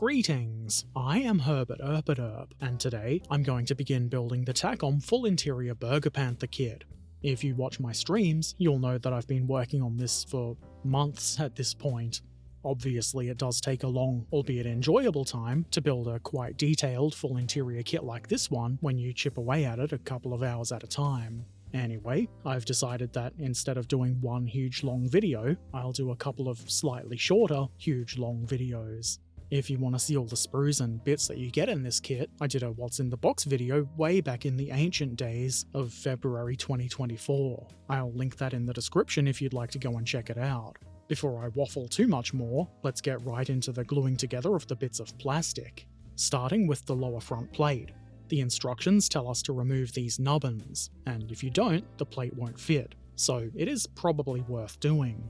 Greetings, I am Herbert Erpaderp, and today I'm going to begin building the Takom full interior Bergepanther kit. If you watch my streams, you'll know that I've been working on this for months at this point. Obviously it does take a long, albeit enjoyable time, to build a quite detailed full interior kit like this one when you chip away at it a couple of hours at a time. Anyway, I've decided that instead of doing one huge long video, I'll do a couple of slightly shorter, huge long videos. If you want to see all the sprues and bits that you get in this kit, I did a What's in the Box video way back in the ancient days of February 2024. I'll link that in the description if you'd like to go and check it out. Before I waffle too much more, let's get right into the gluing together of the bits of plastic. Starting with the lower front plate. The instructions tell us to remove these nubbins, and if you don't, the plate won't fit, so it is probably worth doing.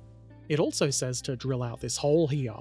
It also says to drill out this hole here.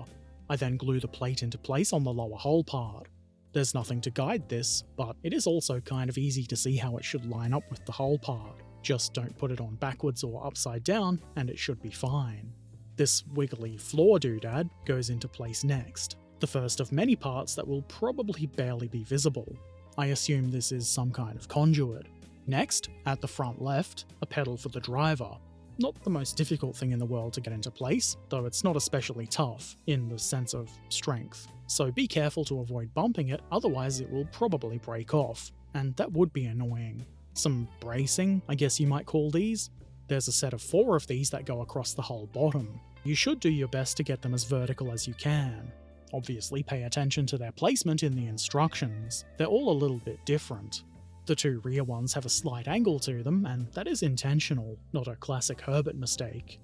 I then glue the plate into place on the lower hole part. There's nothing to guide this, but it is also kind of easy to see how it should line up with the hole part. Just don't put it on backwards or upside down, and it should be fine. This wiggly floor doodad goes into place next, the first of many parts that will probably barely be visible. I assume this is some kind of conduit. Next, at the front left, a pedal for the driver. Not the most difficult thing in the world to get into place, though it's not especially tough, in the sense of strength. So be careful to avoid bumping it, otherwise it will probably break off, and that would be annoying. Some bracing, I guess you might call these. There's a set of 4 of these that go across the whole bottom. You should do your best to get them as vertical as you can. Obviously pay attention to their placement in the instructions. They're all a little bit different. The 2 rear ones have a slight angle to them, and that is intentional, not a classic Herbert mistake.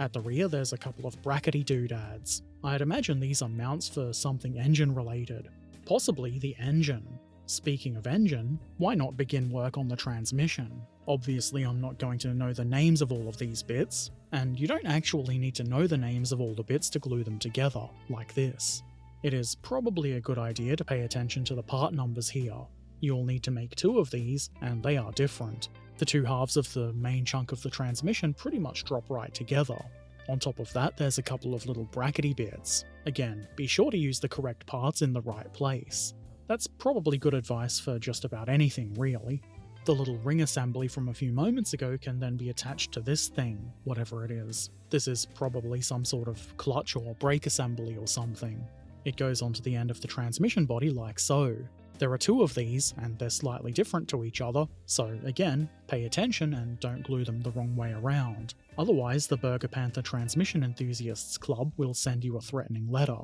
At the rear there's a couple of brackety doodads. I'd imagine these are mounts for something engine related. Possibly the engine. Speaking of engine, why not begin work on the transmission? Obviously I'm not going to know the names of all of these bits, and you don't actually need to know the names of all the bits to glue them together, like this. It is probably a good idea to pay attention to the part numbers here. You'll need to make 2 of these, and they are different. The 2 halves of the main chunk of the transmission pretty much drop right together. On top of that, there's a couple of little brackety bits. Again, be sure to use the correct parts in the right place. That's probably good advice for just about anything, really. The little ring assembly from a few moments ago can then be attached to this thing, whatever it is. This is probably some sort of clutch or brake assembly or something. It goes onto the end of the transmission body like so. There are 2 of these, and they're slightly different to each other, so again, pay attention and don't glue them the wrong way around. Otherwise, the Bergepanther Transmission Enthusiasts Club will send you a threatening letter.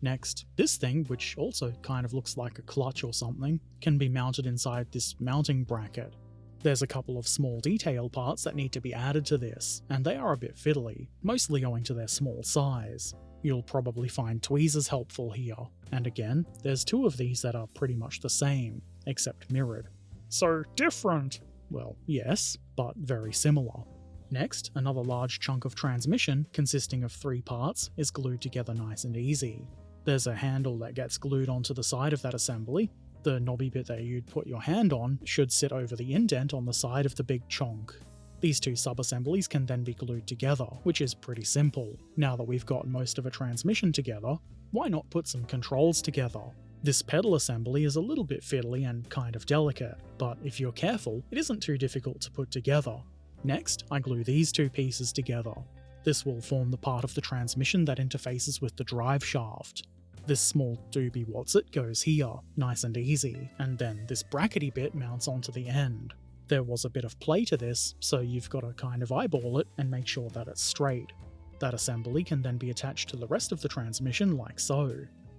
Next, this thing, which also kind of looks like a clutch or something, can be mounted inside this mounting bracket. There's a couple of small detail parts that need to be added to this, and they are a bit fiddly, mostly owing to their small size. You'll probably find tweezers helpful here, and again, there's 2 of these that are pretty much the same, except mirrored. So different! Well, yes, but very similar. Next, another large chunk of transmission, consisting of 3 parts, is glued together nice and easy. There's a handle that gets glued onto the side of that assembly. The knobby bit that you'd put your hand on should sit over the indent on the side of the big chonk. These 2 sub-assemblies can then be glued together, which is pretty simple. Now that we've got most of a transmission together, why not put some controls together? This pedal assembly is a little bit fiddly and kind of delicate, but if you're careful, it isn't too difficult to put together. Next, I glue these 2 pieces together. This will form the part of the transmission that interfaces with the drive shaft. This small doobie what's-it goes here, nice and easy, and then this brackety bit mounts onto the end. There was a bit of play to this, so you've got to kind of eyeball it and make sure that it's straight. That assembly can then be attached to the rest of the transmission like so.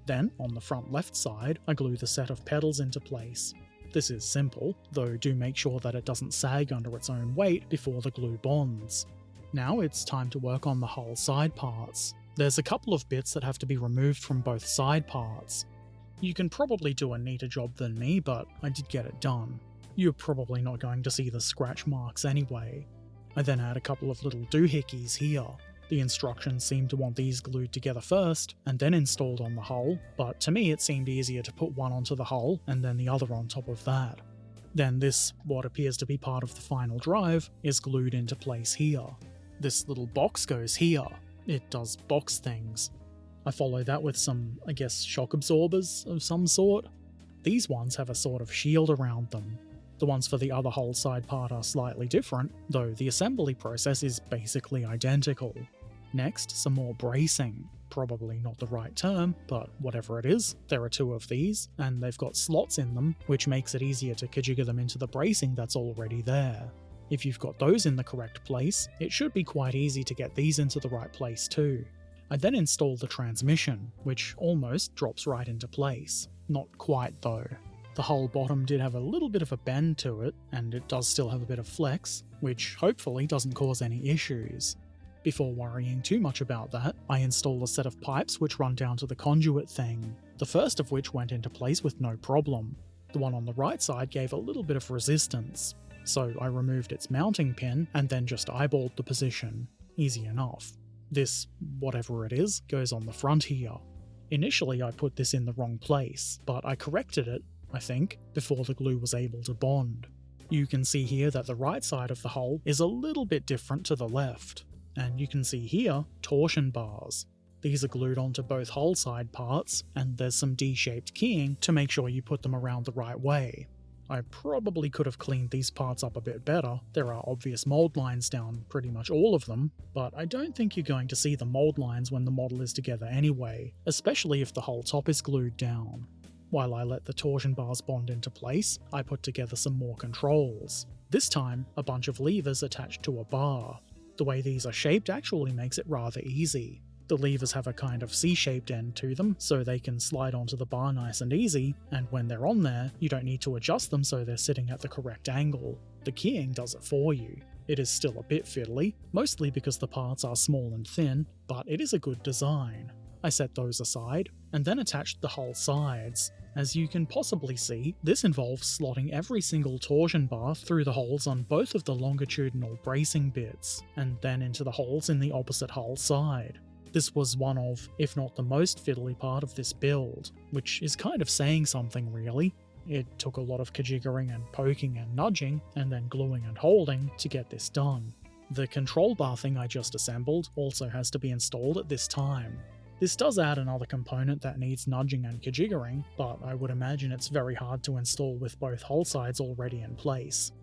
Then, on the front left side, I glue the set of pedals into place. This is simple, though do make sure that it doesn't sag under its own weight before the glue bonds. Now it's time to work on the whole side parts. There's a couple of bits that have to be removed from both side parts. You can probably do a neater job than me, but I did get it done. You're probably not going to see the scratch marks anyway. I then add a couple of little doohickeys here. The instructions seem to want these glued together first, and then installed on the hull, but to me it seemed easier to put one onto the hull and then the other on top of that. Then this, what appears to be part of the final drive, is glued into place here. This little box goes here. It does box things. I follow that with some, I guess, shock absorbers of some sort. These ones have a sort of shield around them. The ones for the other hull side part are slightly different, though the assembly process is basically identical. Next, some more bracing. Probably not the right term, but whatever it is, there are 2 of these, and they've got slots in them, which makes it easier to kajigger them into the bracing that's already there. If you've got those in the correct place, it should be quite easy to get these into the right place too. I then install the transmission, which almost drops right into place. Not quite though. The hull bottom did have a little bit of a bend to it, and it does still have a bit of flex, which hopefully doesn't cause any issues. Before worrying too much about that, I install a set of pipes which run down to the conduit thing, the first of which went into place with no problem. The one on the right side gave a little bit of resistance, so I removed its mounting pin and then just eyeballed the position. Easy enough. This, whatever it is, goes on the front here. Initially I put this in the wrong place, but I corrected it, I think, before the glue was able to bond. You can see here that the right side of the hull is a little bit different to the left. And you can see here, torsion bars. These are glued onto both hull side parts, and there's some D-shaped keying to make sure you put them around the right way. I probably could have cleaned these parts up a bit better. There are obvious mold lines down pretty much all of them, but I don't think you're going to see the mold lines when the model is together anyway, especially if the whole top is glued down. While I let the torsion bars bond into place, I put together some more controls. This time, a bunch of levers attached to a bar. The way these are shaped actually makes it rather easy. The levers have a kind of C-shaped end to them, so they can slide onto the bar nice and easy, and when they're on there, you don't need to adjust them so they're sitting at the correct angle. The keying does it for you. It is still a bit fiddly, mostly because the parts are small and thin, but it is a good design. I set those aside, and then attached the hull sides. As you can possibly see, this involves slotting every single torsion bar through the holes on both of the longitudinal bracing bits, and then into the holes in the opposite hull side. This was one of, if not the most fiddly part of this build, which is kind of saying something really. It took a lot of kajiggering and poking and nudging, and then gluing and holding to get this done. The control bar thing I just assembled also has to be installed at this time. This does add another component that needs nudging and kajiggering, but I would imagine it's very hard to install with both hull sides already in place.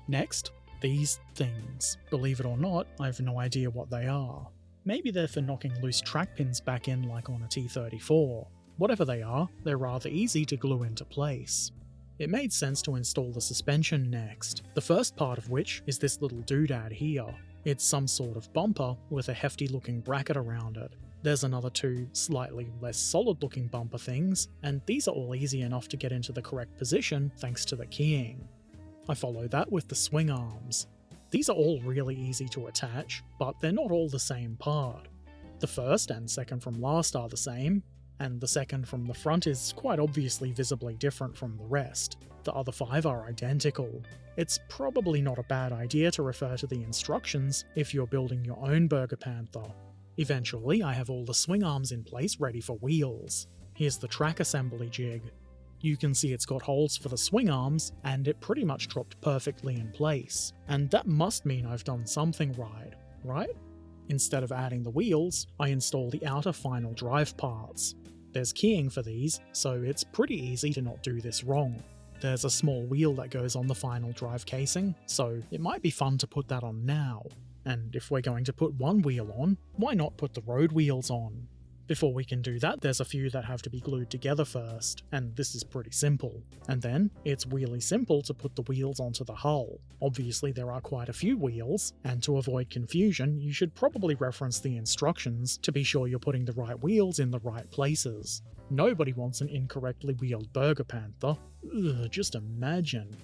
Next, these things. Believe it or not, I have no idea what they are. Maybe they're for knocking loose track pins back in like on a T-34. Whatever they are, they're rather easy to glue into place. It made sense to install the suspension next, the first part of which is this little doodad here. It's some sort of bumper with a hefty looking bracket around it. There's another 2 slightly less solid looking bumper things, and these are all easy enough to get into the correct position thanks to the keying. I follow that with the swing arms. These are all really easy to attach, but they're not all the same part. The first and second from last are the same, and the second from the front is quite obviously visibly different from the rest. The other 5 are identical. It's probably not a bad idea to refer to the instructions if you're building your own Bergepanther. Eventually, I have all the swing arms in place ready for wheels. Here's the track assembly jig. You can see it's got holes for the swing arms, and it pretty much dropped perfectly in place. And that must mean I've done something right? Instead of adding the wheels, I install the outer final drive parts. There's keying for these, so it's pretty easy to not do this wrong. There's a small wheel that goes on the final drive casing, so it might be fun to put that on now. And if we're going to put one wheel on, why not put the road wheels on? Before we can do that, there's a few that have to be glued together first, and this is pretty simple. And then, it's really simple to put the wheels onto the hull. Obviously there are quite a few wheels, and to avoid confusion, you should probably reference the instructions to be sure you're putting the right wheels in the right places. Nobody wants an incorrectly wheeled Bergepanther. Ugh, just imagine.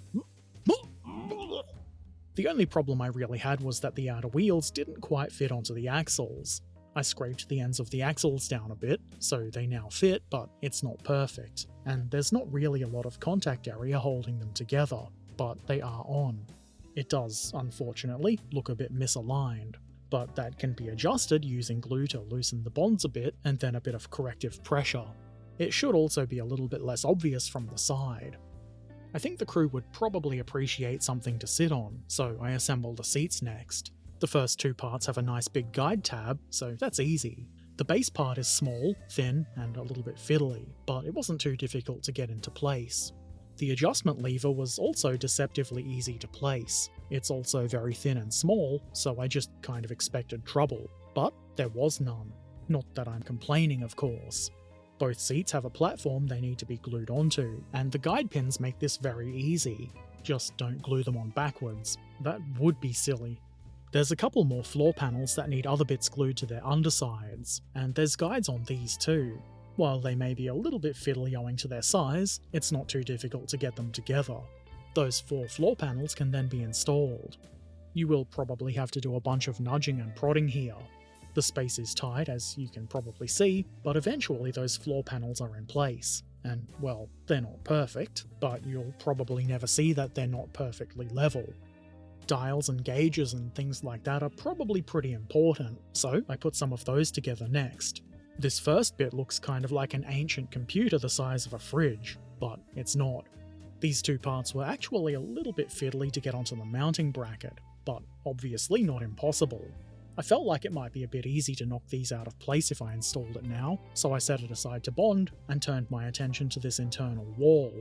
The only problem I really had was that the outer wheels didn't quite fit onto the axles. I scraped the ends of the axles down a bit, so they now fit, but it's not perfect, and there's not really a lot of contact area holding them together, but they are on. It does, unfortunately, look a bit misaligned, but that can be adjusted using glue to loosen the bonds a bit and then a bit of corrective pressure. It should also be a little bit less obvious from the side. I think the crew would probably appreciate something to sit on, so I assembled the seats next. The first 2 parts have a nice big guide tab, so that's easy. The base part is small, thin, and a little bit fiddly, but it wasn't too difficult to get into place. The adjustment lever was also deceptively easy to place. It's also very thin and small, so I just kind of expected trouble, but there was none. Not that I'm complaining, of course. Both seats have a platform they need to be glued onto, and the guide pins make this very easy. Just don't glue them on backwards. That would be silly. There's a couple more floor panels that need other bits glued to their undersides, and there's guides on these too. While they may be a little bit fiddly owing to their size, it's not too difficult to get them together. Those 4 floor panels can then be installed. You will probably have to do a bunch of nudging and prodding here. The space is tight, as you can probably see, but eventually those floor panels are in place. And, well, they're not perfect, but you'll probably never see that they're not perfectly level. Dials and gauges and things like that are probably pretty important, so I put some of those together next. This first bit looks kind of like an ancient computer the size of a fridge, but it's not. These 2 parts were actually a little bit fiddly to get onto the mounting bracket, but obviously not impossible. I felt like it might be a bit easy to knock these out of place if I installed it now, so I set it aside to bond and turned my attention to this internal wall.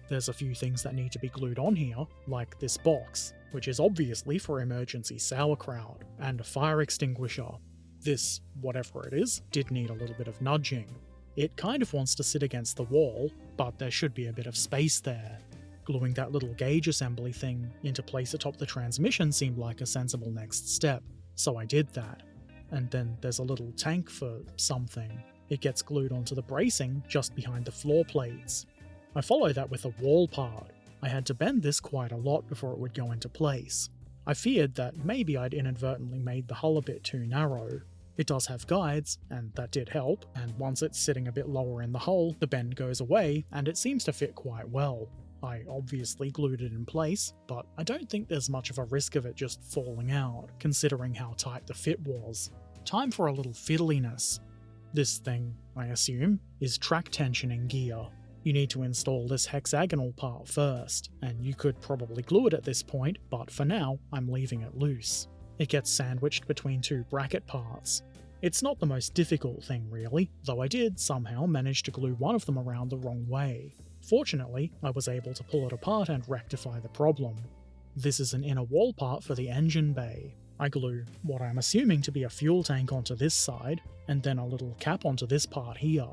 There's a few things that need to be glued on here, like this box, which is obviously for emergency sauerkraut, and a fire extinguisher. This, whatever it is, did need a little bit of nudging. It kind of wants to sit against the wall, but there should be a bit of space there. Gluing that little gauge assembly thing into place atop the transmission seemed like a sensible next step, so I did that. And then there's a little tank for something. It gets glued onto the bracing just behind the floor plates. I follow that with a wall part. I had to bend this quite a lot before it would go into place. I feared that maybe I'd inadvertently made the hull a bit too narrow. It does have guides, and that did help, and once it's sitting a bit lower in the hull, the bend goes away, and it seems to fit quite well. I obviously glued it in place, but I don't think there's much of a risk of it just falling out, considering how tight the fit was. Time for a little fiddliness. This thing, I assume, is track tensioning gear. You need to install this hexagonal part first, and you could probably glue it at this point, but for now, I'm leaving it loose. It gets sandwiched between 2 bracket parts. It's not the most difficult thing really, though I did somehow manage to glue one of them around the wrong way. Fortunately, I was able to pull it apart and rectify the problem. This is an inner wall part for the engine bay. I glue what I'm assuming to be a fuel tank onto this side, and then a little cap onto this part here.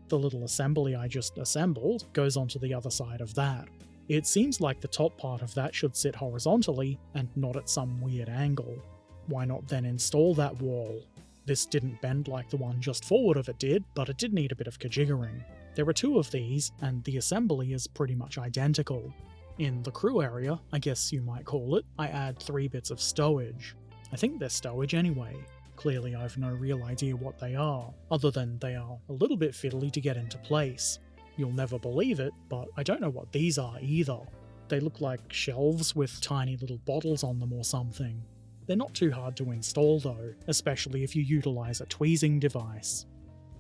The little assembly I just assembled goes onto the other side of that. It seems like the top part of that should sit horizontally and not at some weird angle. Why not then install that wall? This didn't bend like the one just forward of it did, but it did need a bit of kajiggering. There are 2 of these, and the assembly is pretty much identical. In the crew area, I guess you might call it, I add 3 bits of stowage. I think they're stowage anyway. Clearly I've no real idea what they are, other than they are a little bit fiddly to get into place. You'll never believe it, but I don't know what these are either. They look like shelves with tiny little bottles on them or something. They're not too hard to install though, especially if you utilize a tweezing device.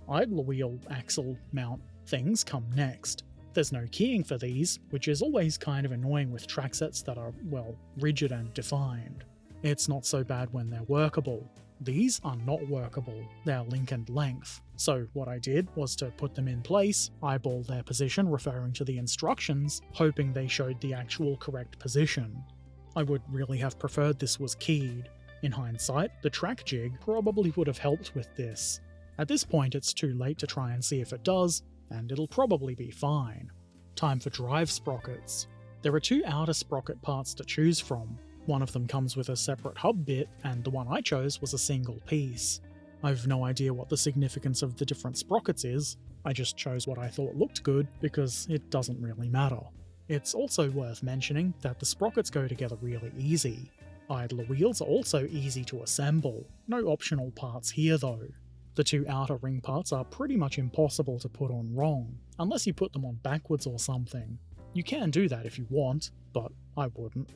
Idler wheel axle mount things come next. There's no keying for these, which is always kind of annoying with track sets that are, well, rigid and defined. It's not so bad when they're workable. These are not workable, they're link and length. So what I did was to put them in place, eyeball their position referring to the instructions, hoping they showed the actual correct position. I would really have preferred this was keyed. In hindsight, the track jig probably would have helped with this. At this point it's too late to try and see if it does, and it'll probably be fine. Time for drive sprockets. There are 2 outer sprocket parts to choose from. One of them comes with a separate hub bit, and the one I chose was a single piece. I've no idea what the significance of the different sprockets is, I just chose what I thought looked good because it doesn't really matter. It's also worth mentioning that the sprockets go together really easy. Idler wheels are also easy to assemble, no optional parts here though. The 2 outer ring parts are pretty much impossible to put on wrong, unless you put them on backwards or something. You can do that if you want, but I wouldn't.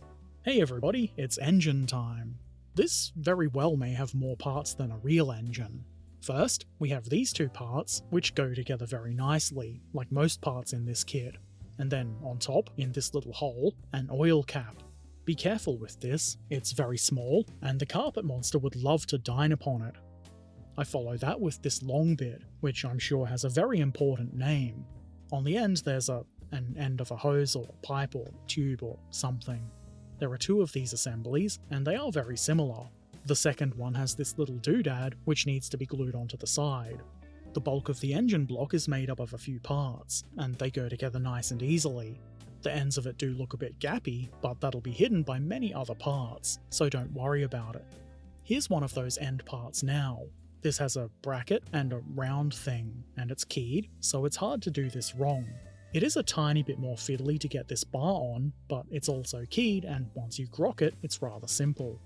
Hey everybody, it's engine time. This very well may have more parts than a real engine. First, we have these 2 parts, which go together very nicely, like most parts in this kit. And then on top, in this little hole, an oil cap. Be careful with this, it's very small, and the carpet monster would love to dine upon it. I follow that with this long bit, which I'm sure has a very important name. On the end there's an end of a hose or pipe or tube or something. There are two of these assemblies, and they are very similar. The second one has this little doodad which needs to be glued onto the side. The bulk of the engine block is made up of a few parts, and they go together nice and easily. The ends of it do look a bit gappy, but that'll be hidden by many other parts, so don't worry about it. Here's one of those end parts now. This has a bracket and a round thing, and it's keyed, so it's hard to do this wrong. It is a tiny bit more fiddly to get this bar on, but it's also keyed, and once you grok it, it's rather simple.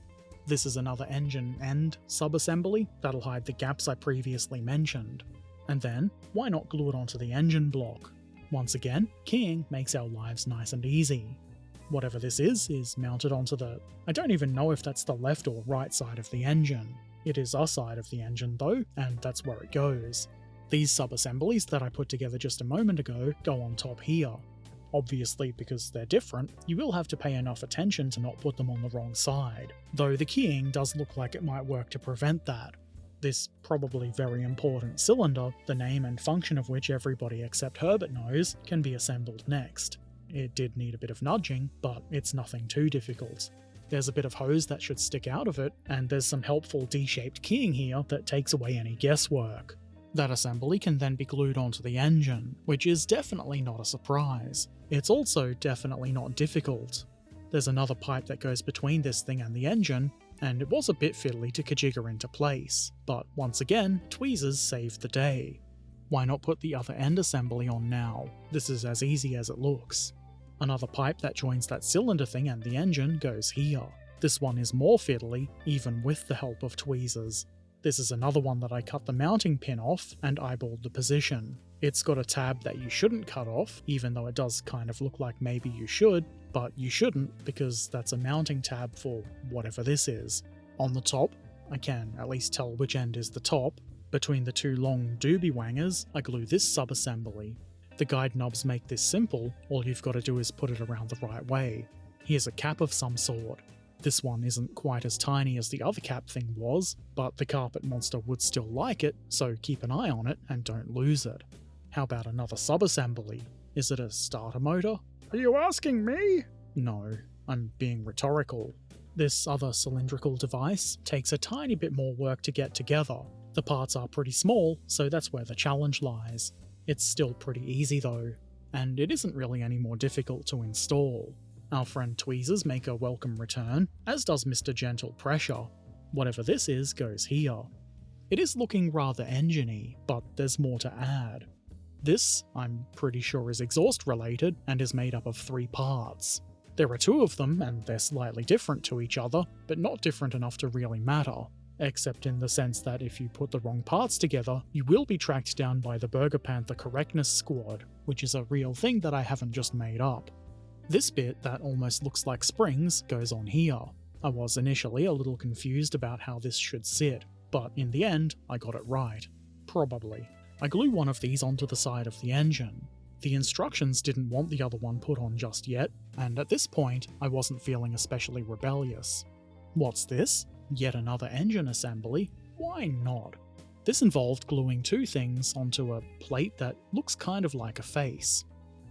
This is another engine end subassembly that'll hide the gaps I previously mentioned. And then, why not glue it onto the engine block? Once again, keying makes our lives nice and easy. Whatever this is mounted onto I don't even know if that's the left or right side of the engine. It is a side of the engine though, and that's where it goes. These sub-assemblies that I put together just a moment ago go on top here. Obviously, because they're different, you will have to pay enough attention to not put them on the wrong side, though the keying does look like it might work to prevent that. This probably very important cylinder, the name and function of which everybody except Herbert knows, can be assembled next. It did need a bit of nudging, but it's nothing too difficult. There's a bit of hose that should stick out of it, and there's some helpful D-shaped keying here that takes away any guesswork. That assembly can then be glued onto the engine, which is definitely not a surprise. It's also definitely not difficult. There's another pipe that goes between this thing and the engine, and it was a bit fiddly to kajigger into place, but once again, tweezers saved the day. Why not put the other end assembly on now? This is as easy as it looks. Another pipe that joins that cylinder thing and the engine goes here. This one is more fiddly, even with the help of tweezers. This is another one that I cut the mounting pin off and eyeballed the position. It's got a tab that you shouldn't cut off, even though it does kind of look like maybe you should, but you shouldn't because that's a mounting tab for whatever this is. On the top, I can at least tell which end is the top. Between the two long doobie wangers, I glue this sub-assembly. The guide knobs make this simple, all you've got to do is put it around the right way. Here's a cap of some sort. This one isn't quite as tiny as the other cap thing was, but the carpet monster would still like it, so keep an eye on it and don't lose it. How about another sub-assembly? Is it a starter motor? Are you asking me? No, I'm being rhetorical. This other cylindrical device takes a tiny bit more work to get together. The parts are pretty small, so that's where the challenge lies. It's still pretty easy though, and it isn't really any more difficult to install. Our friend Tweezers make a welcome return, as does Mr. Gentle Pressure. Whatever this is goes here. It is looking rather engine-y, but there's more to add. This, I'm pretty sure, is exhaust related and is made up of 3 parts. There are 2 of them, and they're slightly different to each other, but not different enough to really matter. Except in the sense that if you put the wrong parts together, you will be tracked down by the Bergepanther Correctness Squad, which is a real thing that I haven't just made up. This bit that almost looks like springs goes on here. I was initially a little confused about how this should sit, but in the end, I got it right. Probably. I glue one of these onto the side of the engine. The instructions didn't want the other one put on just yet, and at this point, I wasn't feeling especially rebellious. What's this? Yet another engine assembly? Why not? This involved gluing 2 things onto a plate that looks kind of like a face.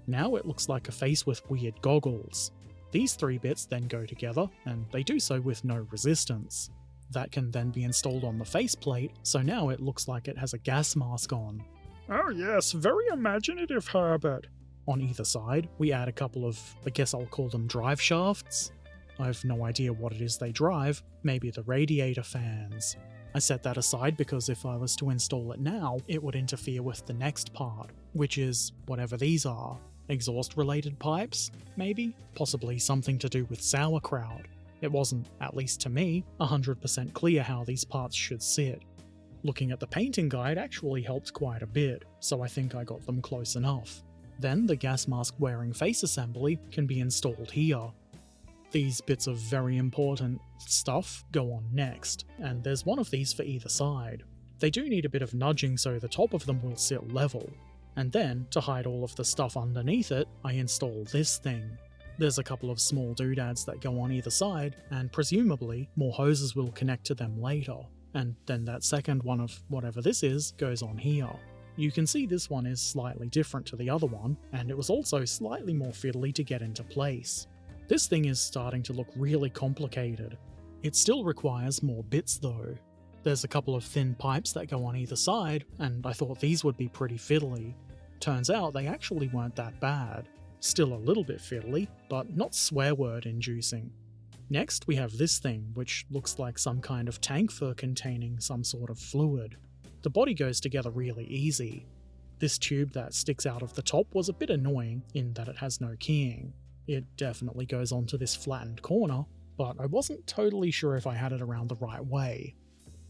Now it looks like a face with weird goggles. These 3 bits then go together, and they do so with no resistance. That can then be installed on the faceplate, so now it looks like it has a gas mask on. Oh yes, very imaginative, Herbert. On either side, we add a couple of, I guess I'll call them drive shafts. I've no idea what it is they drive, maybe the radiator fans. I set that aside because if I was to install it now, it would interfere with the next part, which is whatever these are. Exhaust-related pipes, maybe? Possibly something to do with sauerkraut. It wasn't, at least to me, 100% clear how these parts should sit. Looking at the painting guide actually helped quite a bit, so I think I got them close enough. Then the gas mask wearing face assembly can be installed here. These bits of very important stuff go on next, and there's one of these for either side. They do need a bit of nudging so the top of them will sit level. And then, to hide all of the stuff underneath it, I install this thing. There's a couple of small doodads that go on either side, and presumably more hoses will connect to them later. and then that second one of whatever this is goes on here. You can see this one is slightly different to the other one, and it was also slightly more fiddly to get into place. This thing is starting to look really complicated. It still requires more bits though. There's a couple of thin pipes that go on either side, and I thought these would be pretty fiddly. Turns out they actually weren't that bad. Still a little bit fiddly, but not swear word inducing. Next we have this thing, which looks like some kind of tank for containing some sort of fluid. The body goes together really easy. This tube that sticks out of the top was a bit annoying in that it has no keying. It definitely goes onto this flattened corner, but I wasn't totally sure if I had it around the right way.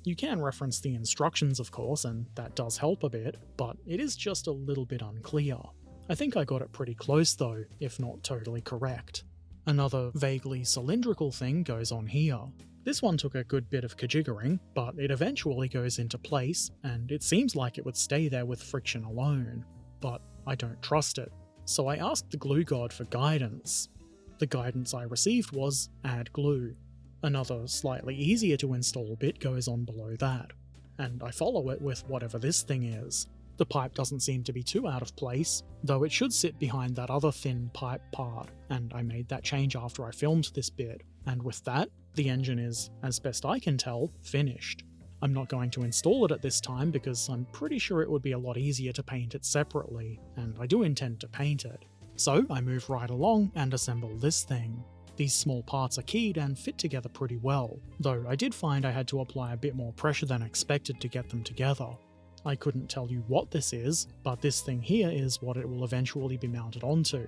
You can reference the instructions of course, and that does help a bit, but it is just a little bit unclear. I think I got it pretty close though, if not totally correct. Another vaguely cylindrical thing goes on here. This one took a good bit of kajiggering, but it eventually goes into place, and it seems like it would stay there with friction alone. But I don't trust it, so I asked the glue god for guidance. The guidance I received was add glue. Another slightly easier to install bit goes on below that, and I follow it with whatever this thing is. The pipe doesn't seem to be too out of place, though it should sit behind that other thin pipe part, and I made that change after I filmed this bit, and with that, the engine is, as best I can tell, finished. I'm not going to install it at this time because I'm pretty sure it would be a lot easier to paint it separately, and I do intend to paint it. So I move right along and assemble this thing. These small parts are keyed and fit together pretty well, though I did find I had to apply a bit more pressure than expected to get them together. I couldn't tell you what this is, but this thing here is what it will eventually be mounted onto.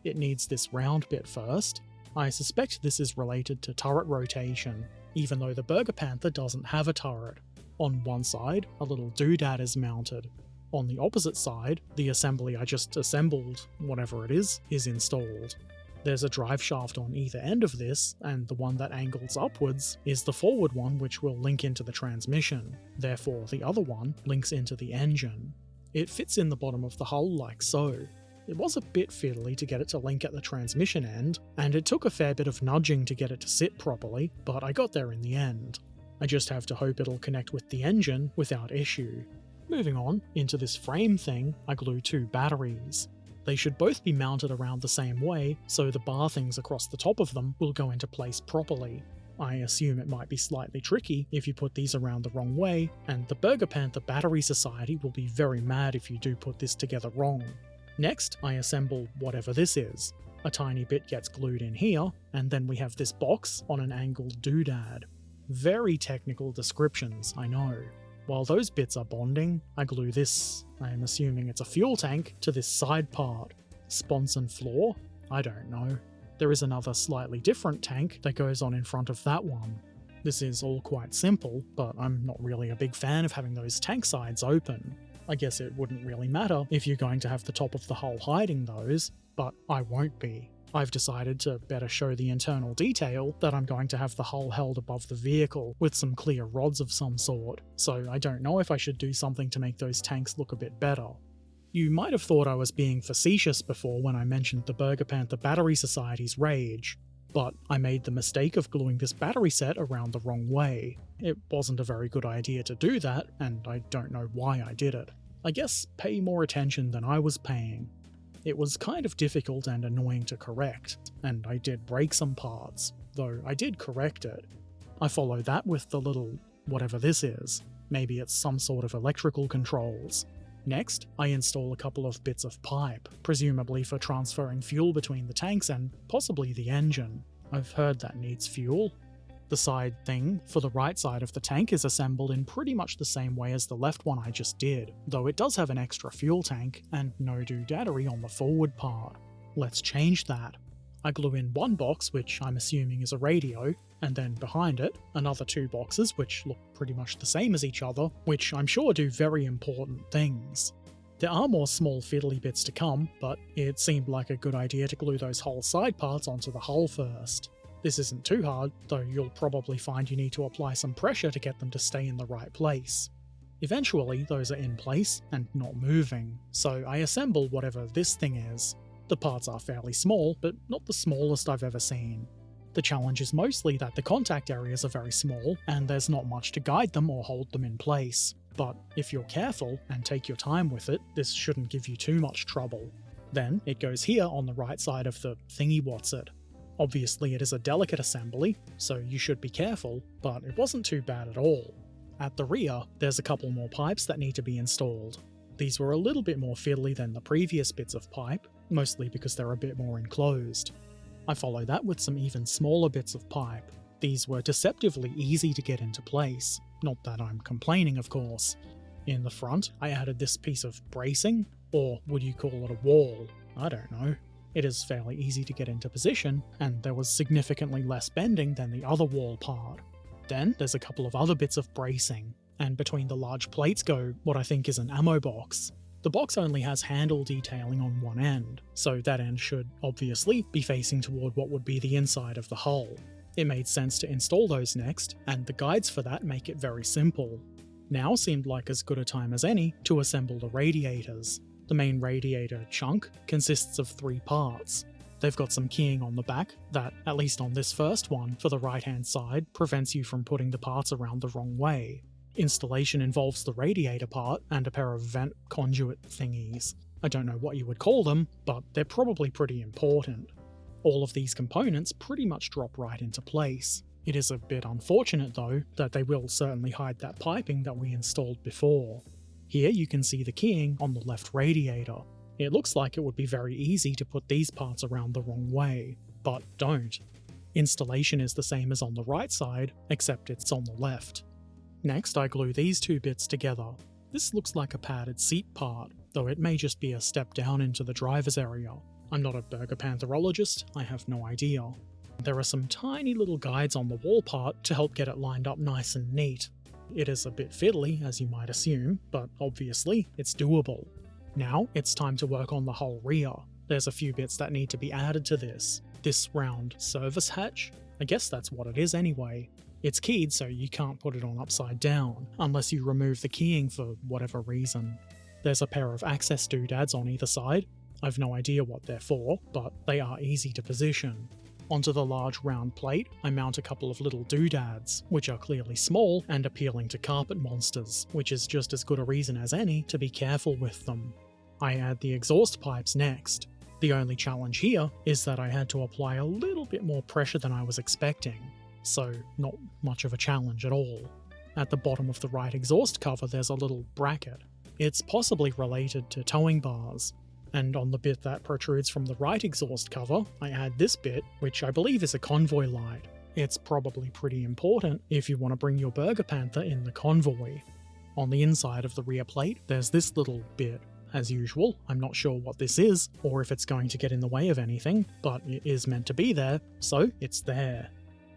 It needs this round bit first. I suspect this is related to turret rotation, even though the Bergepanther doesn't have a turret. On one side, a little doodad is mounted. On the opposite side, the assembly I just assembled, whatever it is installed. There's a drive shaft on either end of this, and the one that angles upwards is the forward one which will link into the transmission. Therefore, the other one links into the engine. It fits in the bottom of the hull like so. It was a bit fiddly to get it to link at the transmission end, and it took a fair bit of nudging to get it to sit properly, but I got there in the end. I just have to hope it'll connect with the engine without issue. Moving on, into this frame thing, I glue two batteries. They should both be mounted around the same way, so the bar things across the top of them will go into place properly. I assume it might be slightly tricky if you put these around the wrong way, and the Bergepanther Battery Society will be very mad if you do put this together wrong. Next, I assemble whatever this is. A tiny bit gets glued in here, and then we have this box on an angled doodad. Very technical descriptions, I know. While those bits are bonding, I glue this, I am assuming it's a fuel tank, to this side part. Sponson floor? I don't know. There is another slightly different tank that goes on in front of that one. This is all quite simple, but I'm not really a big fan of having those tank sides open. I guess it wouldn't really matter if you're going to have the top of the hull hiding those, but I won't be. I've decided to better show the internal detail that I'm going to have the hull held above the vehicle with some clear rods of some sort, so I don't know if I should do something to make those tanks look a bit better. You might have thought I was being facetious before when I mentioned the Bergepanther Battery Society's rage, but I made the mistake of gluing this battery set around the wrong way. It wasn't a very good idea to do that, and I don't know why I did it. I guess pay more attention than I was paying. It was kind of difficult and annoying to correct, and I did break some parts, though I did correct it. I follow that with the little whatever this is. Maybe it's some sort of electrical controls. Next, I install a couple of bits of pipe, presumably for transferring fuel between the tanks and possibly the engine. I've heard that needs fuel. The side thing for the right side of the tank is assembled in pretty much the same way as the left one I just did, though it does have an extra fuel tank and no doodaddery on the forward part. Let's change that. I glue in one box, which I'm assuming is a radio, and then behind it, another two boxes which look pretty much the same as each other, which I'm sure do very important things. There are more small fiddly bits to come, but it seemed like a good idea to glue those whole side parts onto the hull first. This isn't too hard, though you'll probably find you need to apply some pressure to get them to stay in the right place. Eventually, those are in place and not moving, so I assemble whatever this thing is. The parts are fairly small, but not the smallest I've ever seen. The challenge is mostly that the contact areas are very small, and there's not much to guide them or hold them in place. But if you're careful and take your time with it, this shouldn't give you too much trouble. Then it goes here on the right side of the thingy-what's-it. Obviously it is a delicate assembly, so you should be careful, but it wasn't too bad at all. At the rear, there's a couple more pipes that need to be installed. These were a little bit more fiddly than the previous bits of pipe, mostly because they're a bit more enclosed. I follow that with some even smaller bits of pipe. These were deceptively easy to get into place, not that I'm complaining of course. In the front, I added this piece of bracing, or would you call it a wall? I don't know. It is fairly easy to get into position, and there was significantly less bending than the other wall part. Then there's a couple of other bits of bracing, and between the large plates go what I think is an ammo box. The box only has handle detailing on one end, so that end should, obviously, be facing toward what would be the inside of the hull. It made sense to install those next, and the guides for that make it very simple. Now seemed like as good a time as any to assemble the radiators. The main radiator chunk consists of 3 parts. They've got some keying on the back that, at least on this first one, for the right-hand side, prevents you from putting the parts around the wrong way. Installation involves the radiator part and a pair of vent conduit thingies. I don't know what you would call them, but they're probably pretty important. All of these components pretty much drop right into place. It is a bit unfortunate though that they will certainly hide that piping that we installed before. Here you can see the keying on the left radiator. It looks like it would be very easy to put these parts around the wrong way, but don't. Installation is the same as on the right side, except it's on the left. Next, I glue these 2 bits together. This looks like a padded seat part, though it may just be a step down into the driver's area. I'm not a Bergepantherologist, I have no idea. There are some tiny little guides on the wall part to help get it lined up nice and neat. It is a bit fiddly, as you might assume, but obviously it's doable. Now it's time to work on the whole rear. There's a few bits that need to be added to this. This round service hatch? I guess that's what it is anyway. It's keyed so you can't put it on upside down, unless you remove the keying for whatever reason. There's a pair of access doodads on either side. I've no idea what they're for, but they are easy to position. Onto the large round plate, I mount a couple of little doodads, which are clearly small and appealing to carpet monsters, which is just as good a reason as any to be careful with them. I add the exhaust pipes next. The only challenge here is that I had to apply a little bit more pressure than I was expecting, so not much of a challenge at all. At the bottom of the right exhaust cover there's a little bracket. It's possibly related to towing bars. And on the bit that protrudes from the right exhaust cover, I add this bit, which I believe is a convoy light. It's probably pretty important if you want to bring your Bergepanther in the convoy. On the inside of the rear plate, there's this little bit. As usual, I'm not sure what this is, or if it's going to get in the way of anything, but it is meant to be there, so it's there.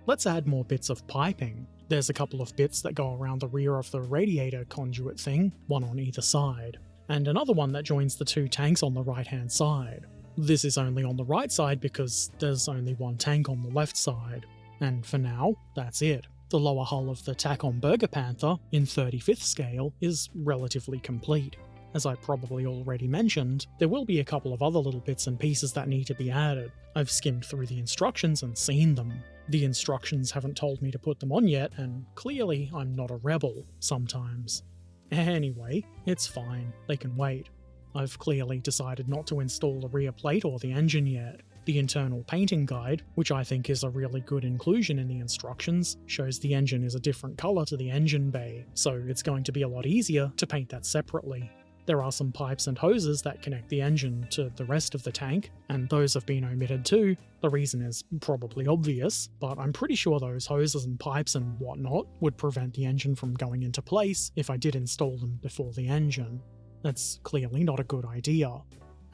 Let's add more bits of piping. There's a couple of bits that go around the rear of the radiator conduit thing, one on either side, and another one that joins the 2 tanks on the right-hand side. This is only on the right side because there's only one tank on the left side. And for now, that's it. The lower hull of the Takom Bergepanther, in 35th scale, is relatively complete. As I probably already mentioned, there will be a couple of other little bits and pieces that need to be added. I've skimmed through the instructions and seen them. The instructions haven't told me to put them on yet, and clearly I'm not a rebel, sometimes. Anyway, it's fine, they can wait. I've clearly decided not to install the rear plate or the engine yet. The internal painting guide, which I think is a really good inclusion in the instructions, shows the engine is a different colour to the engine bay, so it's going to be a lot easier to paint that separately. There are some pipes and hoses that connect the engine to the rest of the tank, and those have been omitted too. The reason is probably obvious, but I'm pretty sure those hoses and pipes and whatnot would prevent the engine from going into place if I did install them before the engine. That's clearly not a good idea.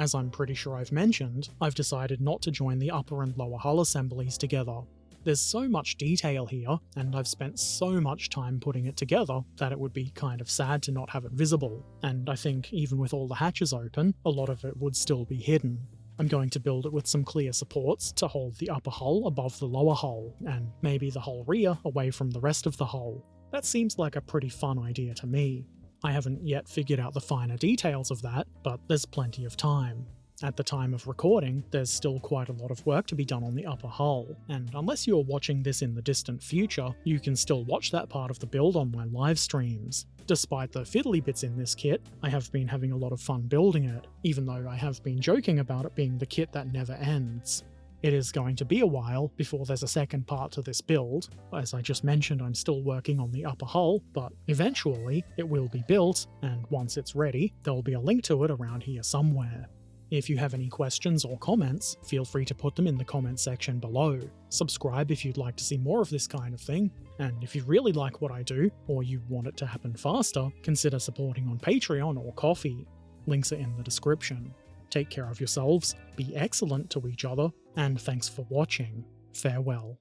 As I'm pretty sure I've mentioned, I've decided not to join the upper and lower hull assemblies together. There's so much detail here, and I've spent so much time putting it together that it would be kind of sad to not have it visible, and I think even with all the hatches open, a lot of it would still be hidden. I'm going to build it with some clear supports to hold the upper hull above the lower hull, and maybe the whole rear away from the rest of the hull. That seems like a pretty fun idea to me. I haven't yet figured out the finer details of that, but there's plenty of time. At the time of recording, there's still quite a lot of work to be done on the upper hull, and unless you're watching this in the distant future, you can still watch that part of the build on my live streams. Despite the fiddly bits in this kit, I have been having a lot of fun building it, even though I have been joking about it being the kit that never ends. It is going to be a while before there's a second part to this build. As I just mentioned, I'm still working on the upper hull, but eventually it will be built, and once it's ready, there'll be a link to it around here somewhere. If you have any questions or comments, feel free to put them in the comment section below. Subscribe if you'd like to see more of this kind of thing, and if you really like what I do, or you want it to happen faster, consider supporting on Patreon or Ko-fi. Links are in the description. Take care of yourselves, be excellent to each other, and thanks for watching. Farewell.